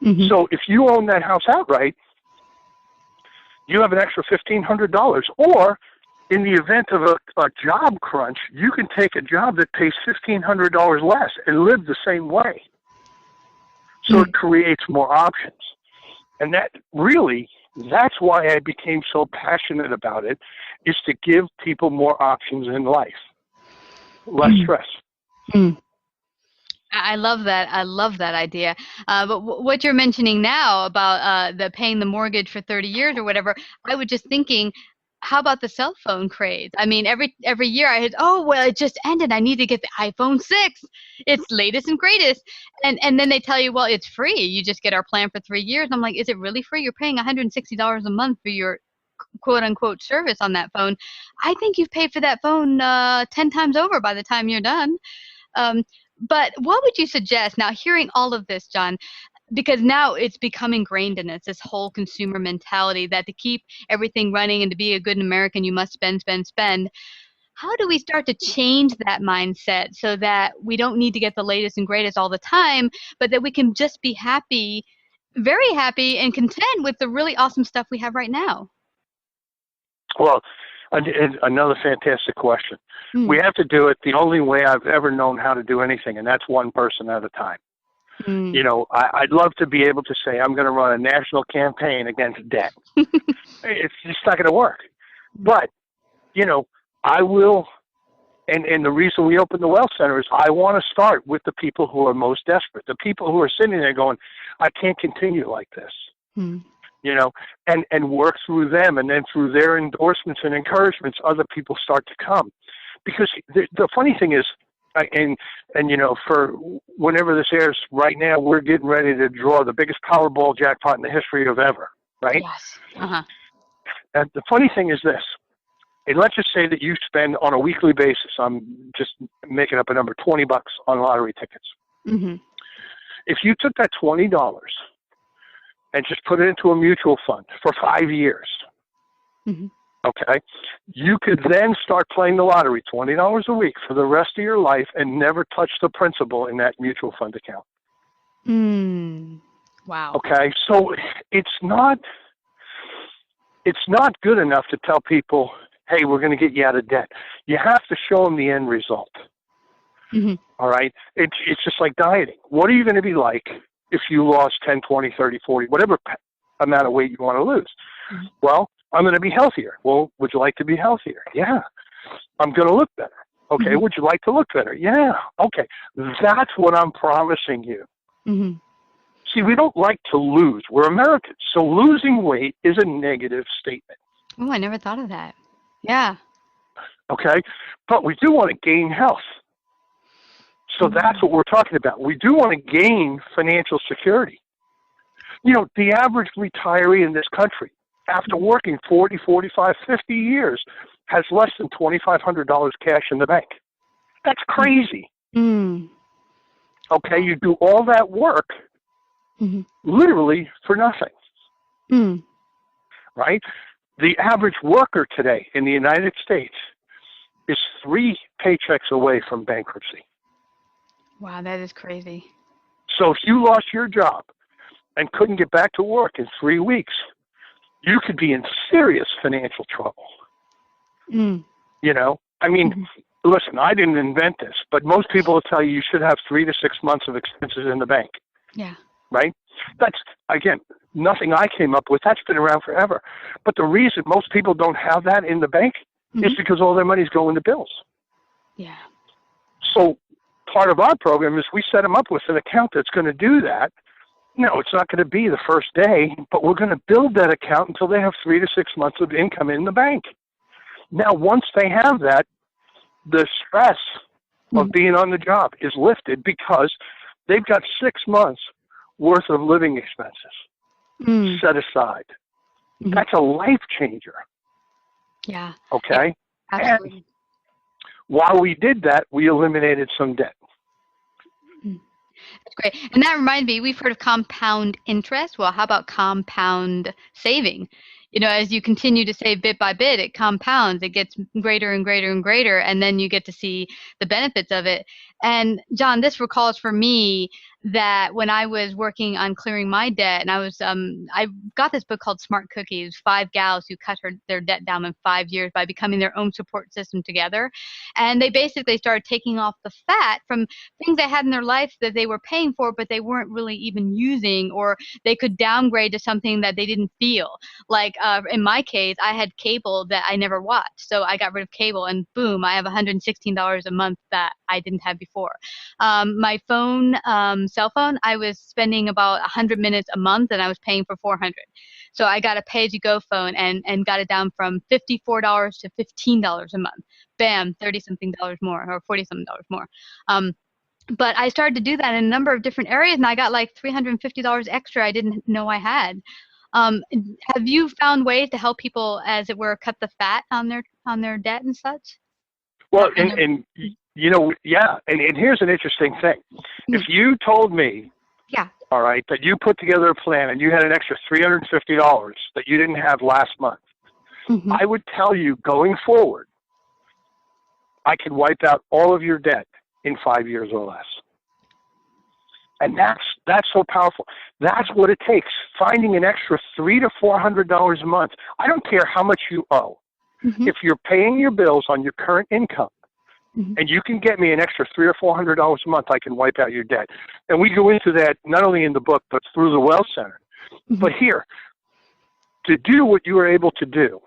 Mm-hmm. So if you own that house outright, you have an extra $1,500. Or in the event of a job crunch, you can take a job that pays $1,500 less and live the same way. So it creates more options. And that's why I became so passionate about it, is to give people more options in life. Less stress. Mm. I love that. I love that idea. But what you're mentioning now about the paying the mortgage for 30 years or whatever, I was just thinking, how about the cell phone craze? I mean, every year I had, oh, well, it just ended. I need to get the iPhone 6. It's latest and greatest. And then they tell you, well, it's free. You just get our plan for 3 years. And I'm like, is it really free? You're paying $160 a month for your quote unquote service on that phone. I think you've paid for that phone 10 times over by the time you're done. But what would you suggest now, hearing all of this, John, because now it's become ingrained in us, this whole consumer mentality that to keep everything running and to be a good American, you must spend, spend, spend. How do we start to change that mindset so that we don't need to get the latest and greatest all the time, but that we can just be happy, very happy and content with the really awesome stuff we have right now? Well, another fantastic question. We have to do it the only way I've ever known how to do anything, and that's one person at a time. You know, I'd love to be able to say I'm going to run a national campaign against debt. It's just not going to work. But, you know, I will, and the reason we opened the Wealth Center is I want to start with the people who are most desperate, the people who are sitting there going, I can't continue like this. You know, and work through them, and then through their endorsements and encouragements, other people start to come. Because the funny thing is, and you know, for whenever this airs right now, we're getting ready to draw the biggest Powerball jackpot in the history of ever, right? Yes. Uh-huh. And the funny thing is this, and let's just say that you spend on a weekly basis, I'm just making up a number, $20 on lottery tickets. Mm-hmm. If you took that $20 and just put it into a mutual fund for 5 years, okay, you could then start playing the lottery $20 a week for the rest of your life and never touch the principal in that mutual fund account. Wow. Okay, so it's not good enough to tell people, hey, we're going to get you out of debt. You have to show them the end result. All right? It's just like dieting. What are you going to be like if you lost 10, 20, 30, 40, whatever amount of weight you want to lose? Well, I'm going to be healthier. Well, would you like to be healthier? Yeah. I'm going to look better. Okay. Would you like to look better? Yeah. Okay. That's what I'm promising you. See, we don't like to lose. We're Americans. So losing weight is a negative statement. Oh, I never thought of that. Yeah. Okay. But we do want to gain health. So that's what we're talking about. We do want to gain financial security. You know, the average retiree in this country, after working 40, 45, 50 years, has less than $2,500 cash in the bank. That's crazy. Okay, you do all that work literally for nothing. Right? The average worker today in the United States is 3 paychecks away from bankruptcy. Wow, that is crazy. So if you lost your job and couldn't get back to work in 3 weeks, you could be in serious financial trouble. You know, I mean, listen, I didn't invent this, but most people will tell you should have 3 to 6 months of expenses in the bank. Yeah. Right? That's, again, nothing I came up with. That's been around forever. But the reason most people don't have that in the bank is because all their money's going to bills. Yeah. So part of our program is we set them up with an account that's going to do that. No, it's not going to be the first day, but we're going to build that account until they have 3 to 6 months of income in the bank. Now, once they have that, the stress of being on the job is lifted because they've got 6 months worth of living expenses set aside. That's a life changer. Yeah. Okay? Yeah, absolutely. And while we did that, we eliminated some debt. That's great. And that reminds me, we've heard of compound interest. Well, how about compound saving? You know, as you continue to save bit by bit, it compounds. It gets greater and greater and greater, and then you get to see the benefits of it. And John, this recalls for me that when I was working on clearing my debt, and I got this book called Smart Cookies, 5 gals who cut their debt down in 5 years by becoming their own support system together. And they basically started taking off the fat from things they had in their life that they were paying for, but they weren't really even using, or they could downgrade to something that they didn't feel. Like in my case, I had cable that I never watched. So I got rid of cable, and boom, I have $116 a month that I didn't have before. My phone, cell phone, I was spending about 100 minutes a month, and I was paying for 400. So I got a pay-as-you-go phone and got it down from $54 to $15 a month. Bam, 30-something dollars more, or 40-something dollars more. But I started to do that in a number of different areas, and I got like $350 extra I didn't know I had. Have you found ways to help people, as it were, cut the fat on their debt and such? Well, and you know, yeah, and here's an interesting thing. If you told me, all right, that you put together a plan and you had an extra $350 that you didn't have last month, I would tell you going forward, I could wipe out all of your debt in 5 years or less. And that's so powerful. That's what it takes. Finding an extra $300 to $400 a month. I don't care how much you owe. If you're paying your bills on your current income, and you can get me an extra $300 or $400 a month, I can wipe out your debt. And we go into that not only in the book, but through the Wealth Center. But here, to do what you are able to do,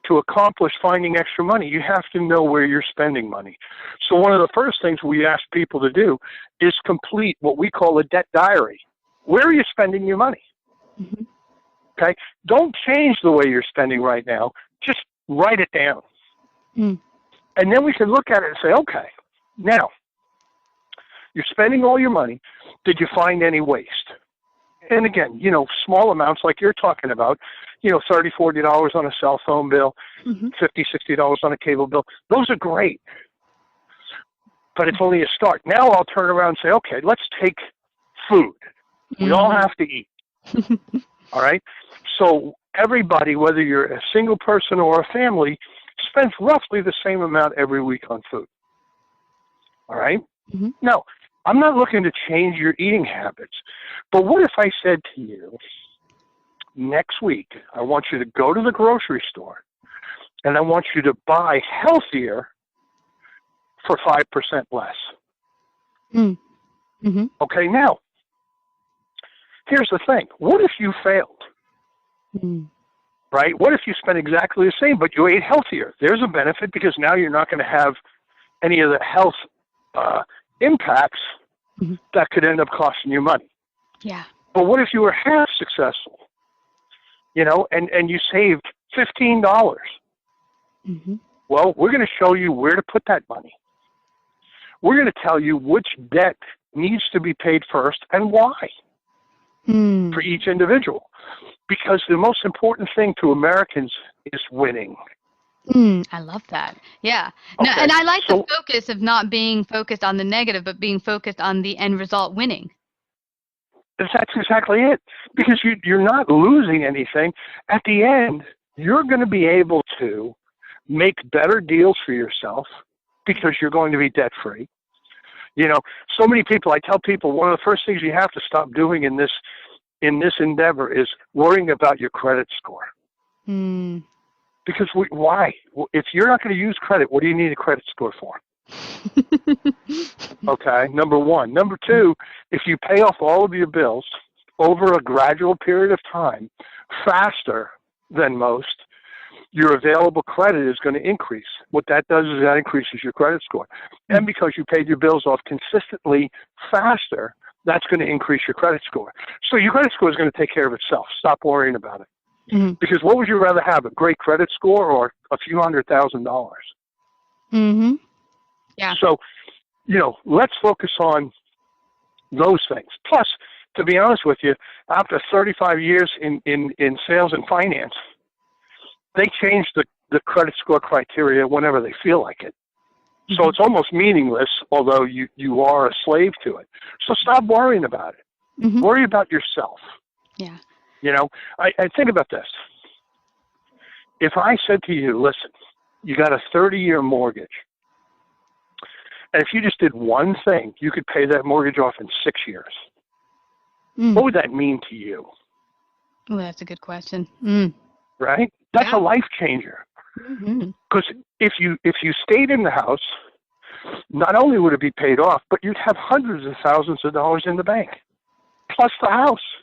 to accomplish finding extra money, you have to know where you're spending money. So one of the first things we ask people to do is complete what we call a debt diary. Where are you spending your money? Okay? Don't change the way you're spending right now. Just write it down. And then we can look at it and say, okay, now, you're spending all your money. Did you find any waste? And again, you know, small amounts like you're talking about, you know, $30, $40 on a cell phone bill, $50, $60 on a cable bill. Those are great. But it's only a start. Now I'll turn around and say, okay, let's take food. We all have to eat. All right? So everybody, whether you're a single person or a family, spends roughly the same amount every week on food. All right? Now, I'm not looking to change your eating habits, but what if I said to you, next week, I want you to go to the grocery store and I want you to buy healthier for 5% less. Okay, now, here's the thing. What if you failed? right? What if you spent exactly the same, but you ate healthier? There's a benefit because now you're not going to have any of the health impacts that could end up costing you money. Yeah. But what if you were half successful, and you saved $15? Well, we're going to show you where to put that money. We're going to tell you which debt needs to be paid first and why for each individual. Because the most important thing to Americans is winning. I love that. Yeah. No, Okay, and I like the focus of not being focused on the negative, but being focused on the end result winning. That's exactly it. Because you're not losing anything. At the end, you're going to be able to make better deals for yourself because you're going to be debt-free. So many people, I tell people, one of the first things you have to stop doing in this endeavor is worrying about your credit score. Because why? If you're not going to use credit, what do you need a credit score for? Okay, number one. Number two, if you pay off all of your bills over a gradual period of time, faster than most, your available credit is going to increase. What that does is that increases your credit score. And because you paid your bills off consistently faster, that's going to increase your credit score. So your credit score is going to take care of itself. Stop worrying about it. Because what would you rather have, a great credit score or a few $100,000? Yeah. So, let's focus on those things. Plus, to be honest with you, after 35 years in sales and finance, they change the credit score criteria whenever they feel like it. So it's almost meaningless, although you are a slave to it. So stop worrying about it. Worry about yourself. Yeah. I think about this. If I said to you, listen, you got a 30-year mortgage, and if you just did one thing, you could pay that mortgage off in 6 years. What would that mean to you? Well, that's a good question. Right? That's a life changer. Because if you stayed in the house, not only would it be paid off, but you'd have hundreds of thousands of dollars in the bank, plus the house.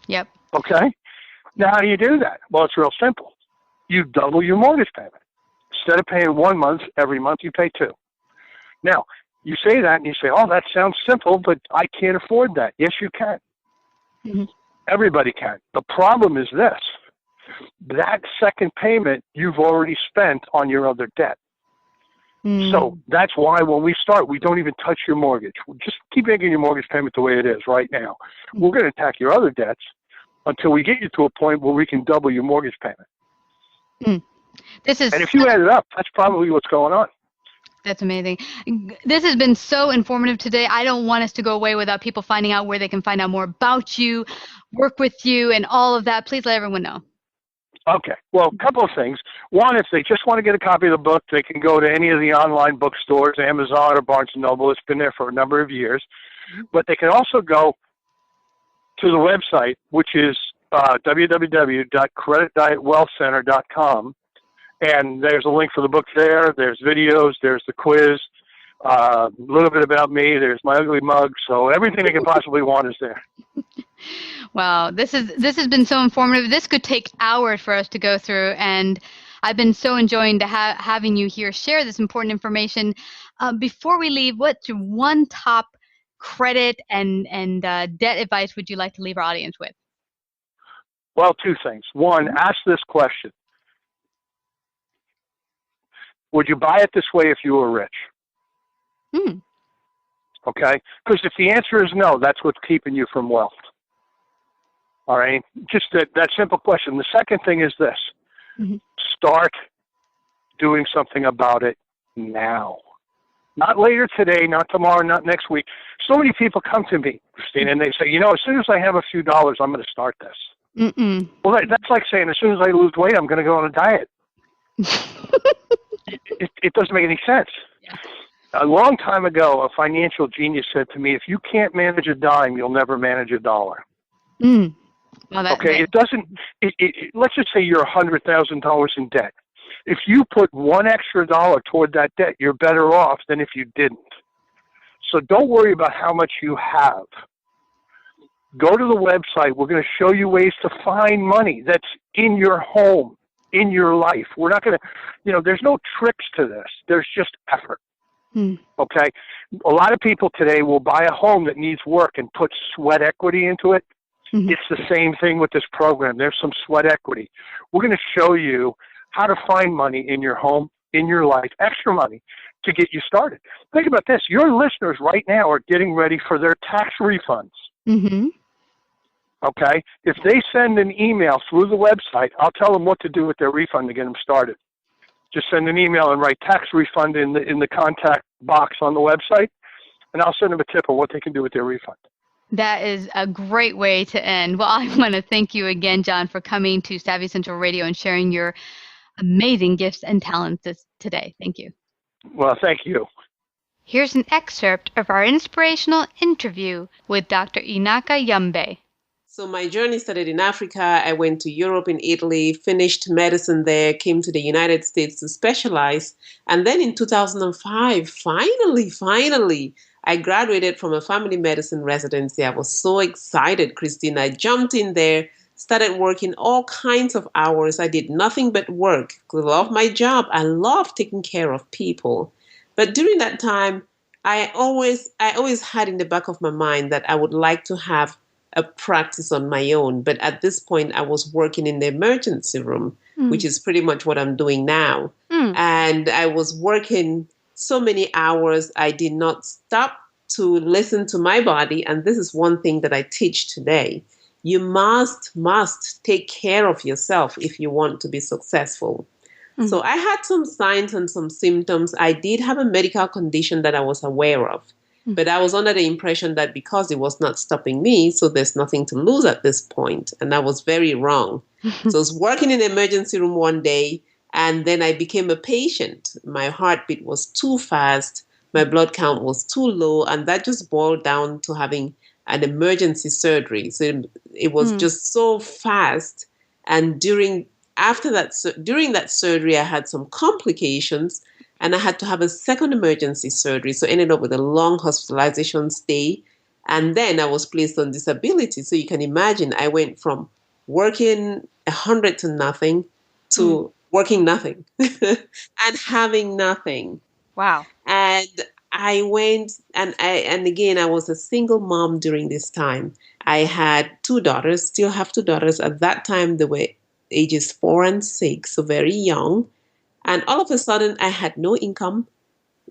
Yep. Okay? Now, how do you do that? Well, it's real simple. You double your mortgage payment. Instead of paying 1 month, every month you pay 2. Now, you say that and you say, oh, that sounds simple, but I can't afford that. Yes, you can. Everybody can. The problem is this. That second payment you've already spent on your other debt. So that's why when we start, we don't even touch your mortgage. We'll just keep making your mortgage payment the way it is right now. We're going to attack your other debts until we get you to a point where we can double your mortgage payment. And if you add it up, that's probably what's going on. That's amazing. This has been so informative today. I don't want us to go away without people finding out where they can find out more about you, work with you, and all of that. Please let everyone know. Okay. Well, a couple of things. One, if they just want to get a copy of the book, they can go to any of the online bookstores, Amazon or Barnes & Noble. It's been there for a number of years. But they can also go to the website, which is www.creditdietwealthcenter.com. And there's a link for the book there. There's videos. There's the quiz. A little bit about me. There's my ugly mug. So everything they can possibly want is there. Wow, this has been so informative. This could take hours for us to go through, and I've been so enjoying having you here share this important information. Before we leave, what's your one top credit and debt advice would you like to leave our audience with? Well, 2 things. One, ask this question. Would you buy it this way if you were rich? Okay? Because if the answer is no, that's what's keeping you from wealth. All right? Just that simple question. The second thing is this. Start doing something about it now. Not later today, not tomorrow, not next week. So many people come to me, Christina, and they say, as soon as I have a few dollars, I'm going to start this. Well, that's like saying as soon as I lose weight, I'm going to go on a diet. It doesn't make any sense. Yeah. A long time ago, a financial genius said to me, if you can't manage a dime, you'll never manage a dollar. Well, it doesn't, let's just say you're $100,000 in debt. If you put $1 extra toward that debt, you're better off than if you didn't. So don't worry about how much you have. Go to the website. We're going to show you ways to find money that's in your home, in your life. We're not going to, there's no tricks to this. There's just effort. Okay? A lot of people today will buy a home that needs work and put sweat equity into it. It's the same thing with this program. There's some sweat equity. We're going to show you how to find money in your home, in your life, extra money to get you started. Think about this. Your listeners right now are getting ready for their tax refunds. Okay? If they send an email through the website, I'll tell them what to do with their refund to get them started. Just send an email and write tax refund in the contact box on the website, and I'll send them a tip on what they can do with their refund. That is a great way to end. Well, I want to thank you again, John, for coming to Savvy Central Radio and sharing your amazing gifts and talents today. Thank you. Well, thank you. Here's an excerpt of our inspirational interview with Dr. Inaka Yambe. So my journey started in Africa. I went to Europe and Italy, finished medicine there, came to the United States to specialize. And then in 2005, finally, I graduated from a family medicine residency. I was so excited, Christine. I jumped in there, started working all kinds of hours. I did nothing but work. I love my job. I love taking care of people. But during that time, I always had in the back of my mind that I would like to have a practice on my own. But at this point, I was working in the emergency room, which is pretty much what I'm doing now. And I was working so many hours. I did not stop to listen to my body. And this is one thing that I teach today. You must take care of yourself if you want to be successful. So I had some signs and some symptoms. I did have a medical condition that I was aware of, but I was under the impression that because it was not stopping me, so there's nothing to lose at this point. And I was very wrong. So I was working in the emergency room one day, and then I became a patient. My heartbeat was too fast. My blood count was too low. And that just boiled down to having an emergency surgery. So it was just so fast. And during that surgery, I had some complications, and I had to have a second emergency surgery. So I ended up with a long hospitalization stay. And then I was placed on disability. So you can imagine, I went from working 100 to nothing to working nothing and having nothing. Wow. And I went, and again, I was a single mom during this time. I had two daughters, still have two daughters. At that time, they were ages 4 and 6, so very young. And all of a sudden, I had no income,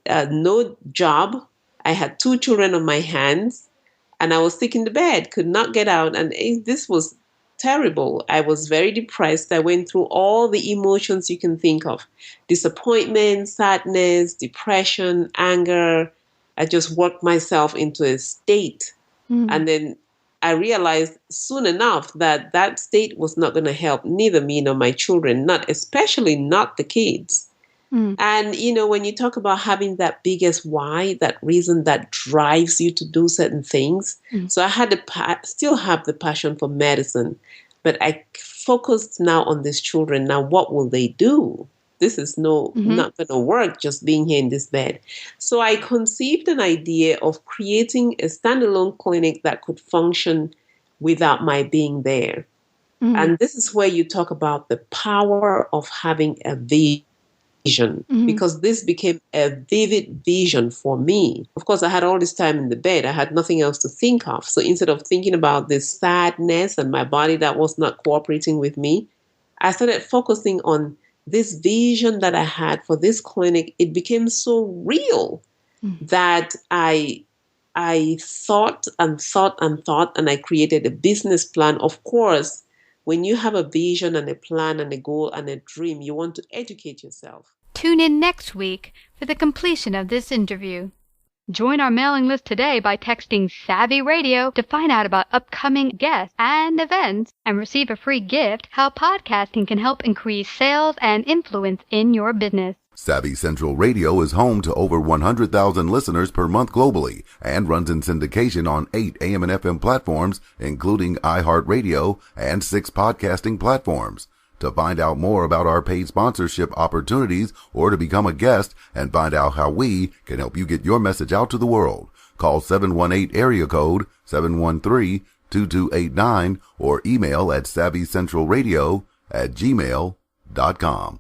no job. I had 2 children on my hands, and I was sick in the bed, could not get out. And this was terrible. I was very depressed. I went through all the emotions you can think of: disappointment, sadness, depression, anger. I just worked myself into a state. And then I realized soon enough that that state was not going to help neither me nor my children, especially not the kids. And, when you talk about having that biggest why, that reason that drives you to do certain things. So I had still have the passion for medicine, but I focused now on these children. Now, what will they do? This is not going to work just being here in this bed. So I conceived an idea of creating a standalone clinic that could function without my being there. And this is where you talk about the power of having a vision, because this became a vivid vision for me. Of course, I had all this time in the bed. I had nothing else to think of. So instead of thinking about this sadness and my body that was not cooperating with me, I started focusing on this vision that I had for this clinic. It became so real that I thought, and I created a business plan. Of course, when you have a vision and a plan and a goal and a dream, you want to educate yourself. Tune in next week for the completion of this interview. Join our mailing list today by texting Savvy Radio to find out about upcoming guests and events and receive a free gift: how podcasting can help increase sales and influence in your business. Savvy Central Radio is home to over 100,000 listeners per month globally and runs in syndication on 8 AM and FM platforms, including iHeartRadio and 6 podcasting platforms. To find out more about our paid sponsorship opportunities or to become a guest and find out how we can help you get your message out to the world, call 718 area code 713 888-866-2289 or email at savvycentralradio@gmail.com.